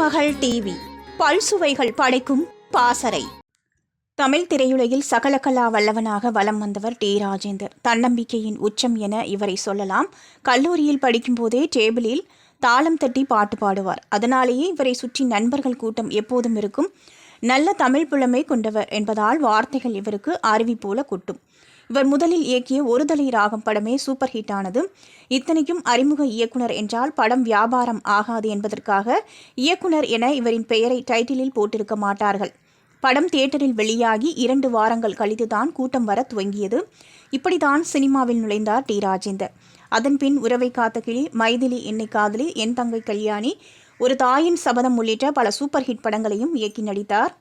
திருமகள் TV பல்சுவைகள் படைக்கும் பாசறை. தமிழ் திரையுலகில் சகலகலா வல்லவனாக வலம் வந்தவர் டி. ராஜேந்தர். தன்னம்பிக்கையின் உச்சம் என இவரை சொல்லலாம். கல்லூரியில் படிக்கும்போதே டேபிளில் தாளம் தட்டி பாட்டு பாடுவார். அதனாலேயே இவரை சுற்றி நண்பர்கள் கூட்டம் எப்போதும் இருக்கும். நல்ல தமிழ் புலமை கொண்டவர் என்பதால் வார்த்தைகள் இவருக்கு அருவி போல கொட்டும். இவர் முதலில் இயக்கிய ஒருதலை ராகம் படமே சூப்பர் ஹிட் ஆனது. இத்தனைக்கும் அறிமுக இயக்குனர் என்றால் படம் வியாபாரம் ஆகாது என்பதற்காக இயக்குனர் என இவரின் பெயரை டைட்டிலில் போட்டிருக்க மாட்டார்கள். படம் தியேட்டரில் வெளியாகி 2 வாரங்கள் கழித்துதான் கூட்டம் வர துவங்கியது. இப்படித்தான் சினிமாவில் நுழைந்தார் டி. ராஜேந்தர். அதன்பின் உறவை காத்த கிளி, மைதிலி என்னை காதலி, என் தங்கை கல்யாணி, ஒரு தாயின் சபதம் உள்ளிட்ட பல சூப்பர் ஹிட் படங்களையும் இயக்கி நடித்தார்.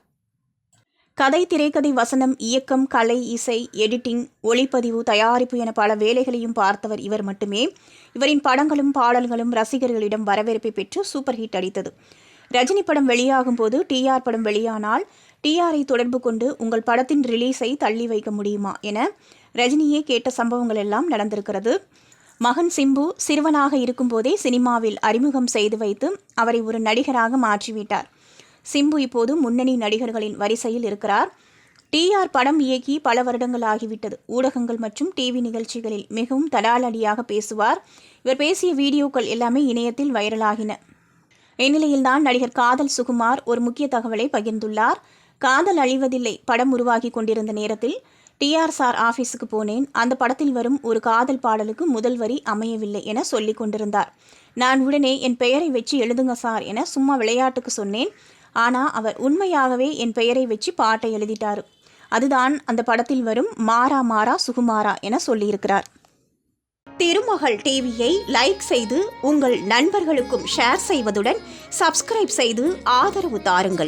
கதை, திரைக்கதை, வசனம், இயக்கம், கலை, இசை, எடிட்டிங், ஒளிப்பதிவு, தயாரிப்பு என பல வேலைகளையும் பார்த்தவர் இவர் மட்டுமே. இவரின் படங்களும் பாடல்களும் ரசிகர்களிடம் வரவேற்பை பெற்று சூப்பர் ஹிட் அடித்தது. ரஜினி படம் வெளியாகும் போது டிஆர் படம் வெளியானால் டிஆரை தொடர்பு கொண்டு உங்கள் படத்தின் ரிலீஸை தள்ளி வைக்க முடியுமா என ரஜினியே கேட்ட சம்பவங்கள் எல்லாம் நடந்திருக்கிறது. மகன் சிம்பு சிறுவனாக இருக்கும்போதே சினிமாவில் அறிமுகம் செய்து வைத்து அவரை ஒரு நடிகராக மாற்றிவிட்டார். சிம்பு இப்போது முன்னணி நடிகர்களின் வரிசையில் இருக்கிறார். டிஆர் படம் இயக்கி பல வருடங்கள் ஆகிவிட்டது. ஊடகங்கள் மற்றும் டிவி நிகழ்ச்சிகளில் மிகவும் தடாலடியாக பேசுவார். இவர் பேசிய வீடியோக்கள் எல்லாமே இணையத்தில் வைரலாகின. இந்நிலையில்தான் நடிகர் காதல் சுகுமார் ஒரு முக்கிய தகவலை பகிர்ந்துள்ளார். காதல் அழிவதில்லை படம் உருவாகி கொண்டிருந்த நேரத்தில் டிஆர் சார் ஆஃபீஸுக்கு போனேன். அந்த படத்தில் வரும் ஒரு காதல் பாடலுக்கு முதல் வரி அமையவில்லை என சொல்லிக் கொண்டிருந்தார். நான் உடனே என் பெயரை வச்சு எழுதுங்க சார் என சும்மா விளையாட்டுக்கு சொன்னேன். ஆனால் அவர் உண்மையாகவே என் பெயரை வச்சு பாட்டை எழுதிட்டார். அதுதான் அந்த படத்தில் வரும் மாறா மாறா சுகுமாரா என சொல்லியிருக்கிறார். திருமகள் டிவியை லைக் செய்து உங்கள் நண்பர்களுக்கும் ஷேர் செய்வதுடன் சப்ஸ்கிரைப் செய்து ஆதரவு தாருங்கள்.